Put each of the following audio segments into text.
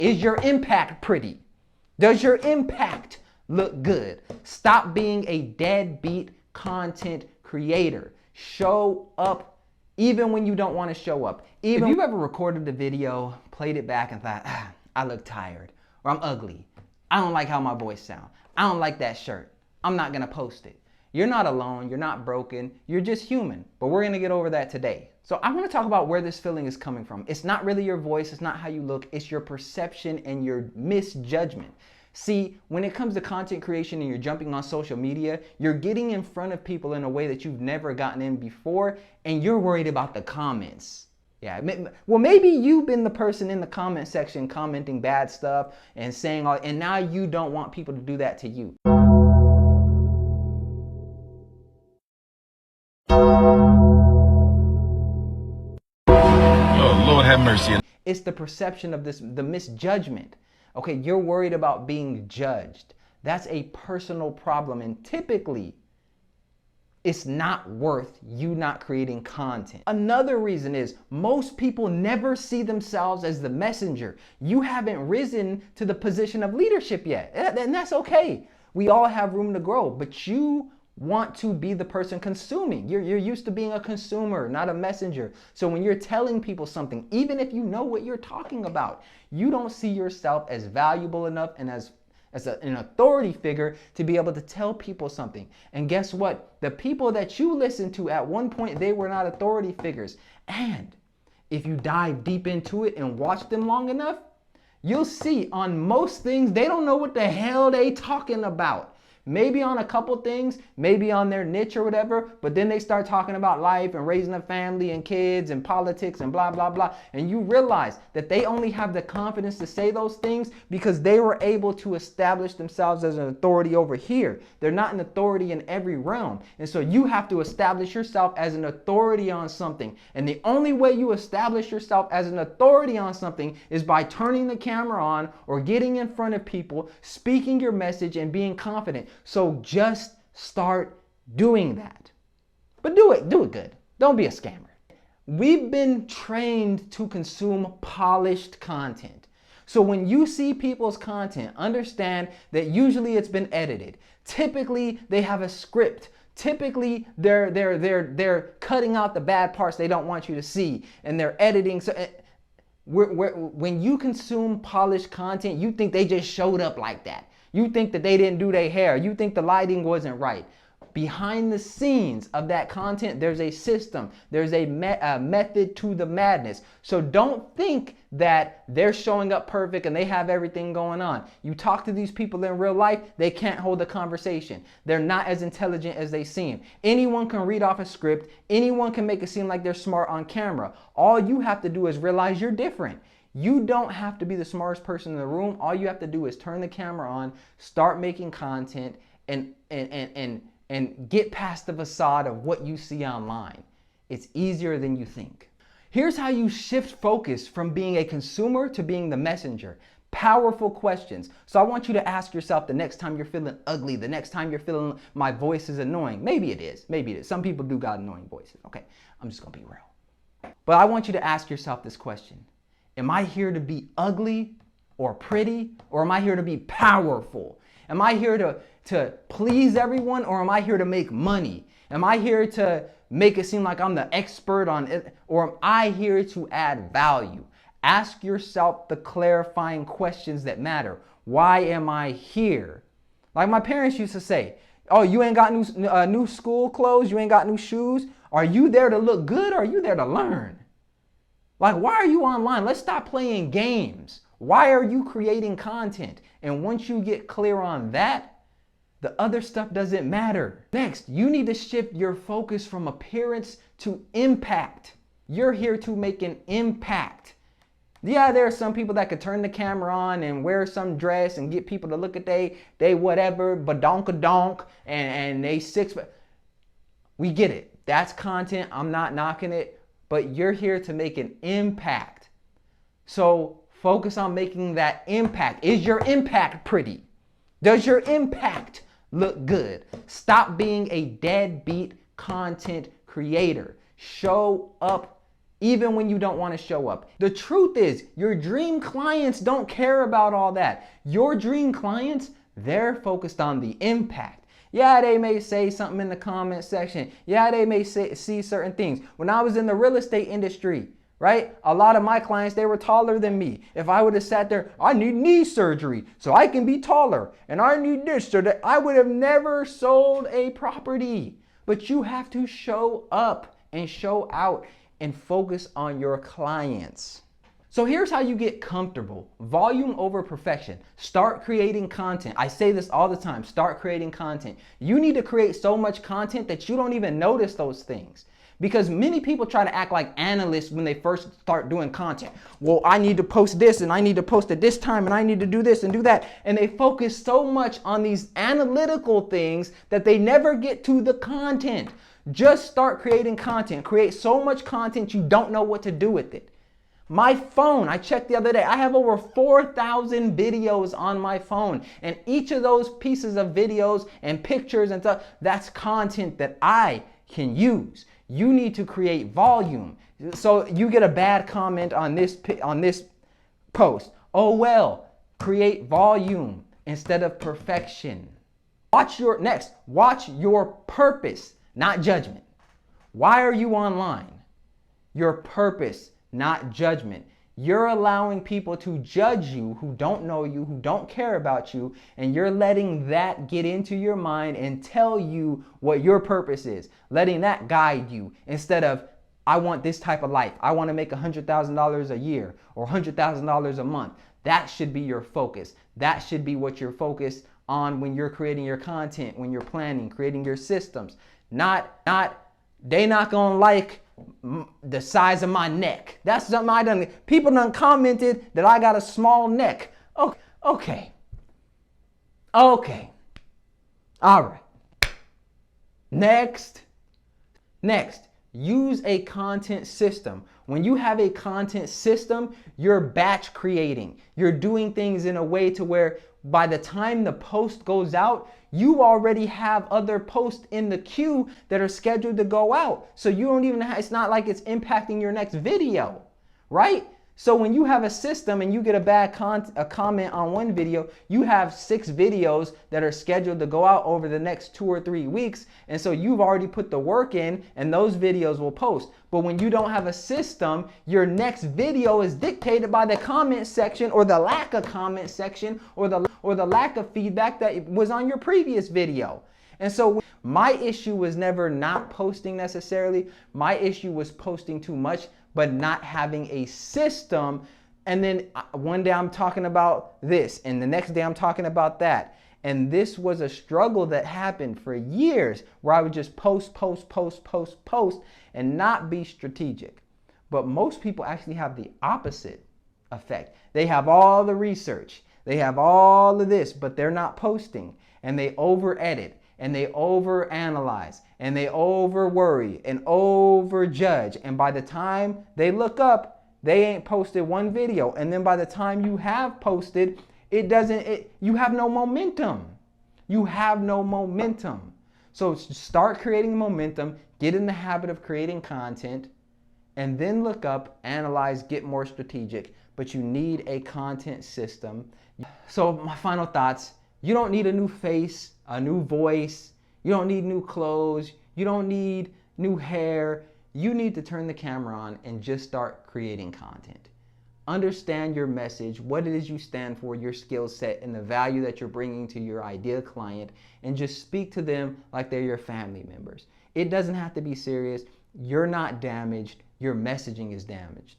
Is your impact pretty? Does your impact look good? Stop being a deadbeat content creator. Show up even when you don't want to show up. If you've ever recorded a video, played it back and thought, I look tired, or I'm ugly, I don't like how my voice sounds, I don't like that shirt, I'm not gonna post it. You're not alone, you're not broken, you're just human. But we're gonna get over that today. So I wanna talk about where this feeling is coming from. It's not really your voice, it's not how you look, it's your perception and your misjudgment. See, when it comes to content creation and you're jumping on social media, you're getting in front of people in a way that you've never gotten in before, and you're worried about the comments. Yeah, well, maybe you've been the person in the comment section commenting bad stuff and saying all, and now you don't want people to do that to you. Oh, Lord have mercy. It's the perception of the misjudgment. Okay, you're worried about being judged. That's a personal problem, and typically, it's not worth you not creating content. Another reason is most people never see themselves as the messenger. You haven't risen to the position of leadership yet, and that's okay. We all have room to grow, but you want to be the person consuming. You're used to being a consumer, not a messenger. So when you're telling people something, even if you know what you're talking about, you don't see yourself as valuable enough and as an authority figure to be able to tell people something. And guess what? The people that you listen to at one point, they were not authority figures. And if you dive deep into it and watch them long enough, you'll see on most things, they don't know what the hell they talking about. Maybe on a couple things, maybe on their niche or whatever, but then they start talking about life and raising a family and kids and politics and blah, blah, blah. And you realize that they only have the confidence to say those things because they were able to establish themselves as an authority over here. They're not an authority in every realm. And so you have to establish yourself as an authority on something. And the only way you establish yourself as an authority on something is by turning the camera on or getting in front of people, speaking your message and being confident. So just start doing that. But do it good. Don't be a scammer. We've been trained to consume polished content. So when you see people's content, understand that usually it's been edited. Typically, they have a script. Typically, they're cutting out the bad parts they don't want you to see, and they're editing. So when you consume polished content, you think they just showed up like that. You think that they didn't do their hair. You think the lighting wasn't right. Behind the scenes of that content, there's a system. There's a method to the madness. So don't think that they're showing up perfect and they have everything going on. You talk to these people in real life, they can't hold a conversation. They're not as intelligent as they seem. Anyone can read off a script. Anyone can make it seem like they're smart on camera. All you have to do is realize you're different. You don't have to be the smartest person in the room. All you have to do is turn the camera on, start making content, and get past the facade of what you see online. It's easier than you think. Here's how you shift focus from being a consumer to being the messenger. Powerful questions. So I want you to ask yourself the next time you're feeling ugly, the next time you're feeling my voice is annoying. Maybe it is. Maybe it is. Some people do got annoying voices. Okay, I'm just going to be real. But I want you to ask yourself this question. Am I here to be ugly or pretty, or am I here to be powerful? Am I here to please everyone, or am I here to make money? Am I here to make it seem like I'm the expert on it, or am I here to add value? Ask yourself the clarifying questions that matter. Why am I here? Like my parents used to say, oh, you ain't got new school clothes, you ain't got new shoes. Are you there to look good, or are you there to learn? Like, why are you online? Let's stop playing games. Why are you creating content? And once you get clear on that, the other stuff doesn't matter. Next, you need to shift your focus from appearance to impact. You're here to make an impact. Yeah, there are some people that could turn the camera on and wear some dress and get people to look at they whatever, badonka-donk, and they six. We get it. That's content. I'm not knocking it. But you're here to make an impact. So focus on making that impact. Is your impact pretty? Does your impact look good? Stop being a deadbeat content creator. Show up even when you don't want to show up. The truth is, your dream clients don't care about all that. Your dream clients, they're focused on the impact. Yeah, they may say something in the comment section. Yeah, they may see certain things. When I was in the real estate industry, right? A lot of my clients, they were taller than me. If I would have sat there, I need knee surgery so I can be taller, and I need this so that, I would have never sold a property. But you have to show up and show out and focus on your clients. So here's how you get comfortable. Volume over perfection. Start creating content. I say this all the time. Start creating content. You need to create so much content that you don't even notice those things. Because many people try to act like analysts when they first start doing content. Well, I need to post this, and I need to post at this time, and I need to do this and do that. And they focus so much on these analytical things that they never get to the content. Just start creating content. Create so much content you don't know what to do with it. My phone, I checked the other day, I have over 4,000 videos on my phone. And each of those pieces of videos and pictures and stuff, that's content that I can use. You need to create volume. So you get a bad comment on this post. Oh well, create volume instead of perfection. Watch your purpose, not judgment. Why are you online? Your purpose, not judgment. You're allowing people to judge you who don't know you, who don't care about you, and you're letting that get into your mind and tell you what your purpose is. Letting that guide you instead of, I want this type of life. I want to make $100,000 a year or $100,000 a month. That should be your focus. That should be what you're focused on when you're creating your content, when you're planning, creating your systems. Not they not gonna like the size of my neck. That's something I done. People done commented that I got a small neck. Okay. All right. Next. Use a content system. When you have a content system, you're batch creating. You're doing things in a way to where by the time the post goes out, you already have other posts in the queue that are scheduled to go out. So you don't even it's not like it's impacting your next video, right? So when you have a system and you get a comment on one video, you have 6 videos that are scheduled to go out over the next 2 or 3 weeks. And so you've already put the work in and those videos will post. But when you don't have a system, your next video is dictated by the comment section or the lack of comment section or the lack of feedback that was on your previous video. And so my issue was never not posting necessarily. My issue was posting too much, but not having a system. And then one day I'm talking about this, and the next day I'm talking about that. And this was a struggle that happened for years where I would just post, and not be strategic. But most people actually have the opposite effect. They have all the research, they have all of this, but they're not posting, and they over edit, and they over analyze, and they over worry and over judge. And by the time they look up, they ain't posted one video. And then by the time you have posted, you have no momentum. You have no momentum. So start creating momentum, get in the habit of creating content, and then look up, analyze, get more strategic. But you need a content system. So my final thoughts, you don't need a new face, a new voice. You don't need new clothes. You don't need new hair. You need to turn the camera on and just start creating content. Understand your message, what it is you stand for, your skill set, and the value that you're bringing to your ideal client, and just speak to them like they're your family members. It doesn't have to be serious. You're not damaged. Your messaging is damaged.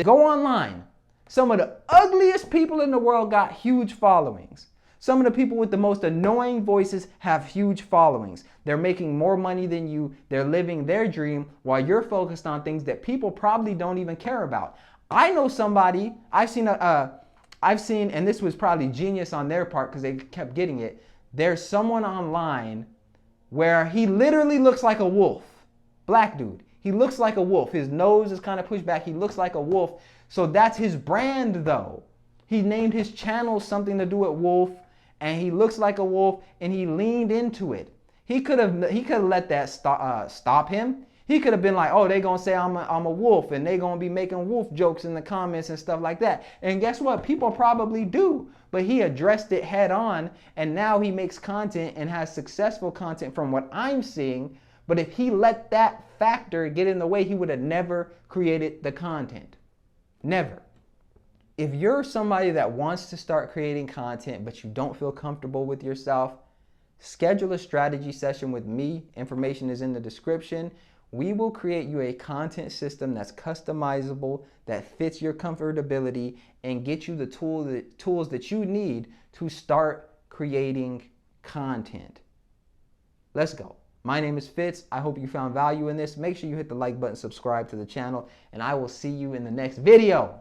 Go online. Some of the ugliest people in the world got huge followings. Some of the people with the most annoying voices have huge followings. They're making more money than you. They're living their dream while you're focused on things that people probably don't even care about. I know somebody, I've seen, and this was probably genius on their part because they kept getting it. There's someone online where he literally looks like a wolf. Black dude. He looks like a wolf. His nose is kind of pushed back. He looks like a wolf. So that's his brand though. He named his channel something to do with wolf, and he looks like a wolf, and he leaned into it. He could have let that stop him. He could have been like, oh, they gonna say I'm a wolf, and they gonna be making wolf jokes in the comments and stuff like that. And guess what? People probably do. But he addressed it head on, and now he makes content and has successful content from what I'm seeing. But if he let that factor get in the way, he would have never created the content. Never. If you're somebody that wants to start creating content, but you don't feel comfortable with yourself, schedule a strategy session with me. Information is in the description. We will create you a content system that's customizable, that fits your comfortability, and get you the tools that you need to start creating content. Let's go. My name is Fitz. I hope you found value in this. Make sure you hit the like button, subscribe to the channel, and I will see you in the next video.